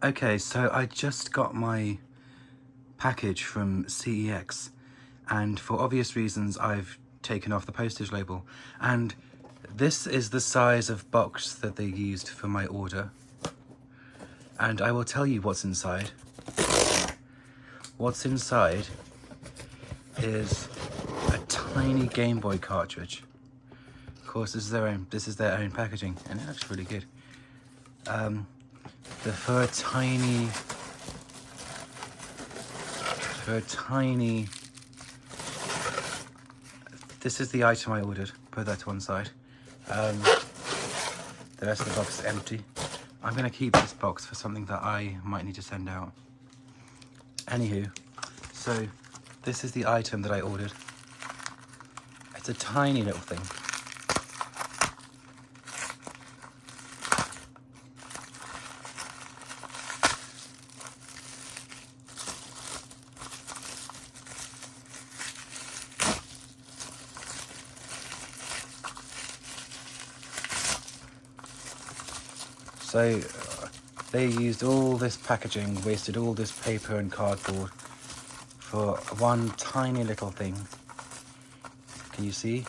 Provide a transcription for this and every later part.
Okay, so I just got my package from CEX, and for obvious reasons I've taken off the postage label, and this is the size of box that they used for my order, and I will tell you what's inside. What's inside is a tiny Game Boy cartridge. Of course, this is their own packaging, and it looks really good. For a tiny, this is the item I ordered. Put that to one side. The rest of the box is empty. I'm gonna keep this box for something that I might need to send out. Anywho, so this is the item that I ordered. It's a tiny little thing. So they used all this packaging, wasted all this paper and cardboard for one tiny little thing. Can you see?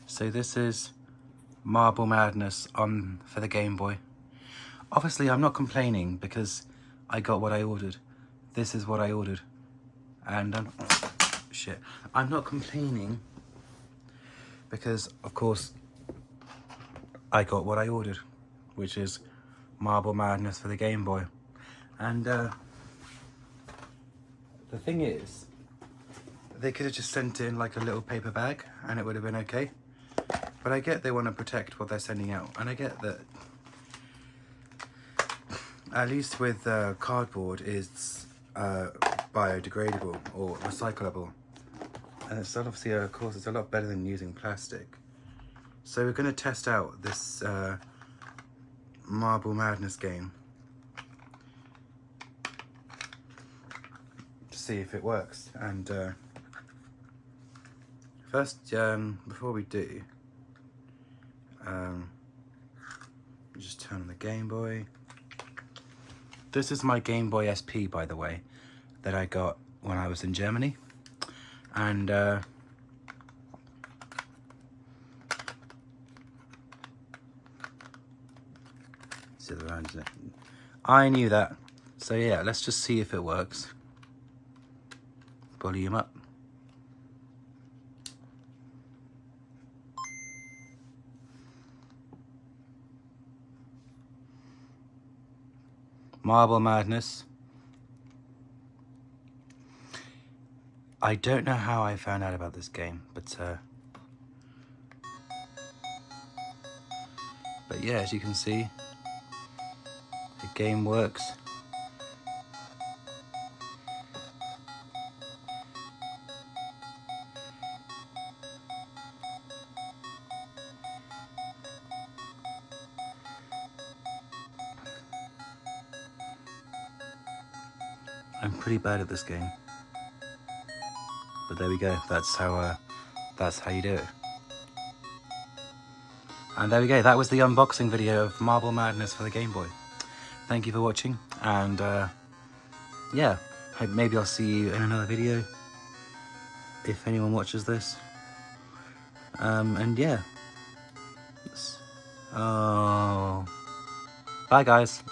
So this is Marble Madness for the Game Boy. Obviously I'm not complaining because I got what I ordered. This is what I ordered. And I'm not complaining because of course I got what I ordered, which is Marble Madness for the Game Boy. And the thing is, they could have just sent in like a little paper bag and it would have been okay. But I get they want to protect what they're sending out, and I get that at least with cardboard it's biodegradable or recyclable. And it's obviously, of course, it's a lot better than using plastic. So we're going to test out this Marble Madness game to see if it works. And first, before we do, just turn on the Game Boy. This is my Game Boy SP, by the way, that I got when I was in Germany. And I knew that. So yeah, let's just see if it works. Volume up. Marble Madness. I don't know how I found out about this game, but yeah, as you can see, the game works. I'm pretty bad at this game, but there we go. That's how you do it. And there we go. That was the unboxing video of Marble Madness for the Game Boy. Thank you for watching, and yeah, maybe I'll see you in another video if anyone watches this. And yeah, bye guys.